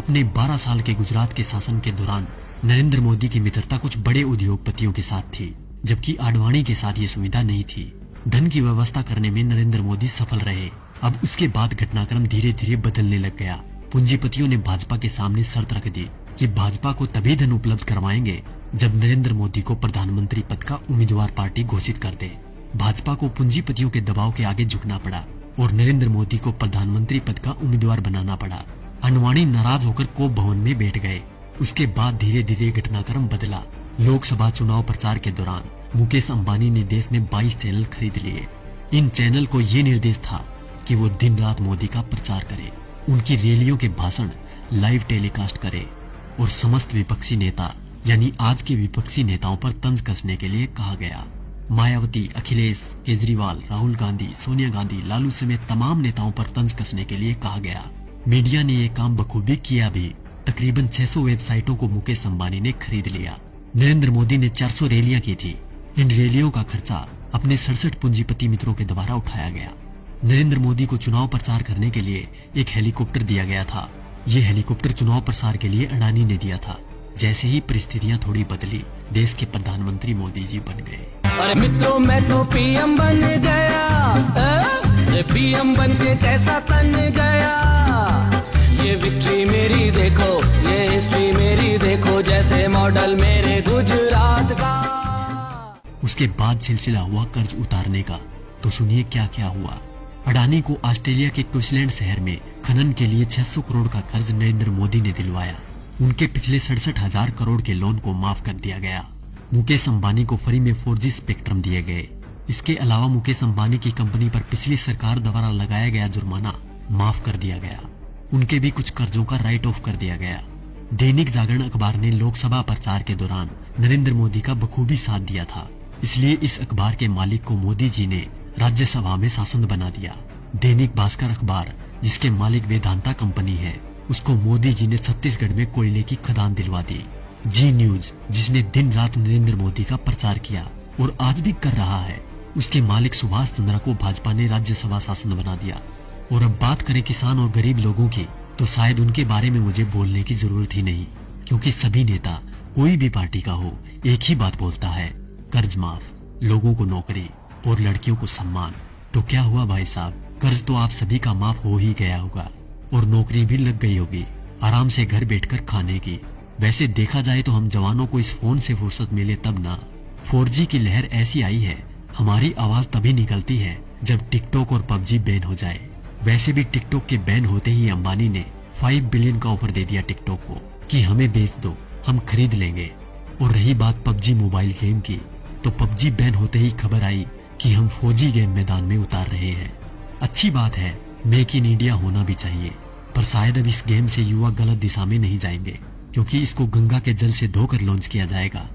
अपने 12 साल के गुजरात के शासन के दौरान नरेंद्र मोदी की मित्रता कुछ बड़े उद्योगपतियों के साथ थी, जबकि आडवाणी के साथ ये सुविधा नहीं थी। धन की व्यवस्था करने में नरेंद्र मोदी सफल रहे। अब उसके बाद घटनाक्रम धीरे धीरे बदलने लग गया। पूंजीपतियों ने भाजपा के सामने शर्त रख दी कि भाजपा को तभी धन उपलब्ध करवाएंगे जब नरेंद्र मोदी को प्रधानमंत्री पद का उम्मीदवार पार्टी घोषित कर दे। भाजपा को पूंजीपतियों के दबाव के आगे झुकना पड़ा और नरेंद्र मोदी को प्रधानमंत्री पद का उम्मीदवार बनाना पड़ा। आडवाणी नाराज होकर कोप भवन में बैठ गए। उसके बाद धीरे धीरे घटनाक्रम बदला। लोकसभा चुनाव प्रचार के दौरान मुकेश अंबानी ने देश में 22 चैनल खरीद लिए। इन चैनल को ये निर्देश था कि वो दिन रात मोदी का प्रचार करे, उनकी रैलियों के भाषण लाइव टेलीकास्ट करे और समस्त विपक्षी नेता यानी आज के विपक्षी नेताओं पर तंज कसने के लिए कहा गया। मायावती, अखिलेश, केजरीवाल, राहुल गांधी, सोनिया गांधी, लालू समेत तमाम नेताओं पर तंज कसने के लिए कहा गया। मीडिया ने ये काम बखूबी किया भी। तकरीबन 600 वेबसाइटों को मुकेश अंबानी ने खरीद लिया। नरेंद्र मोदी ने 400 रैलियां की थी। इन रैलियों का खर्चा अपने 67 पूंजीपति मित्रों के द्वारा उठाया गया। नरेंद्र मोदी को चुनाव प्रचार करने के लिए एक हेलीकॉप्टर दिया गया था। ये हेलीकॉप्टर चुनाव प्रसार के लिए अडानी ने दिया था। जैसे ही परिस्थितियां थोड़ी बदली, देश के प्रधानमंत्री मोदी जी बन गए। अरे मित्रों, मैं तो पीएम बन गया। पीएम बन के कैसा तन गया। ये विक्ट्री मेरी देखो, ये हिस्ट्री मेरी देखो, जैसे मॉडल मेरे गुजरात का। उसके बाद सिलसिला हुआ कर्ज उतारने का। तो सुनिए क्या क्या हुआ। अडानी को ऑस्ट्रेलिया के क्वींसलैंड शहर में खनन के लिए 600 करोड़ का कर्ज नरेंद्र मोदी ने दिलवाया। उनके पिछले 67,000 करोड़ के लोन को माफ कर दिया गया। मुकेश अंबानी को फ्री में 4G स्पेक्ट्रम दिए गए। इसके अलावा मुकेश अंबानी की कंपनी पर पिछली सरकार द्वारा लगाया गया जुर्माना माफ कर दिया गया। उनके भी कुछ कर्जों का राइट ऑफ कर दिया गया। दैनिक जागरण अखबार ने लोकसभा प्रचार के दौरान नरेंद्र मोदी का बखूबी साथ दिया था, इसलिए इस अखबार के मालिक को मोदी जी ने राज्यसभा में शासन बना दिया। दैनिक भास्कर अखबार, जिसके मालिक वेदांता कंपनी है, उसको मोदी जी ने छत्तीसगढ़ में कोयले की खदान दिलवा दी। जी न्यूज, जिसने दिन रात नरेंद्र मोदी का प्रचार किया और आज भी कर रहा है, उसके मालिक सुभाष चंद्रा को भाजपा ने राज्यसभा शासन बना दिया। और अब बात करें किसान और गरीब लोगों की, तो शायद उनके बारे में मुझे बोलने की जरूरत ही नहीं, क्योंकि सभी नेता कोई भी पार्टी का हो एक ही बात बोलता है, कर्ज माफ, लोगों को नौकरी और लड़कियों को सम्मान। तो क्या हुआ भाई साहब, कर्ज तो आप सभी का माफ हो ही गया होगा और नौकरी भी लग गई होगी, आराम से घर बैठकर खाने की। वैसे देखा जाए तो हम जवानों को इस फोन से फुर्सत मिले तब ना। 4G की लहर ऐसी आई है, हमारी आवाज तभी निकलती है जब टिकटॉक और PUBG बैन हो जाए। वैसे भी टिकटॉक के बैन होते ही अंबानी ने 5 बिलियन का ऑफर दे दिया टिकटॉक को कि हमें बेच दो, हम खरीद लेंगे। और रही बात PUBG मोबाइल गेम की, तो PUBG बैन होते ही खबर आई कि हम 4G गेम मैदान में उतार रहे हैं। अच्छी बात है, मेक इन इंडिया होना भी चाहिए, पर शायद अब इस गेम से युवा गलत दिशा में नहीं जाएंगे, क्योंकि इसको गंगा के जल से धोकर लॉन्च किया जाएगा।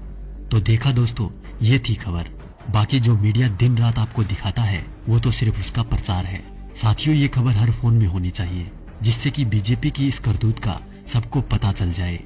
तो देखा दोस्तों, ये थी खबर। बाकी जो मीडिया दिन रात आपको दिखाता है वो तो सिर्फ उसका प्रचार है। साथियों, ये खबर हर फोन में होनी चाहिए, जिससे कि बीजेपी की इस करतूत का सबको पता चल जाए।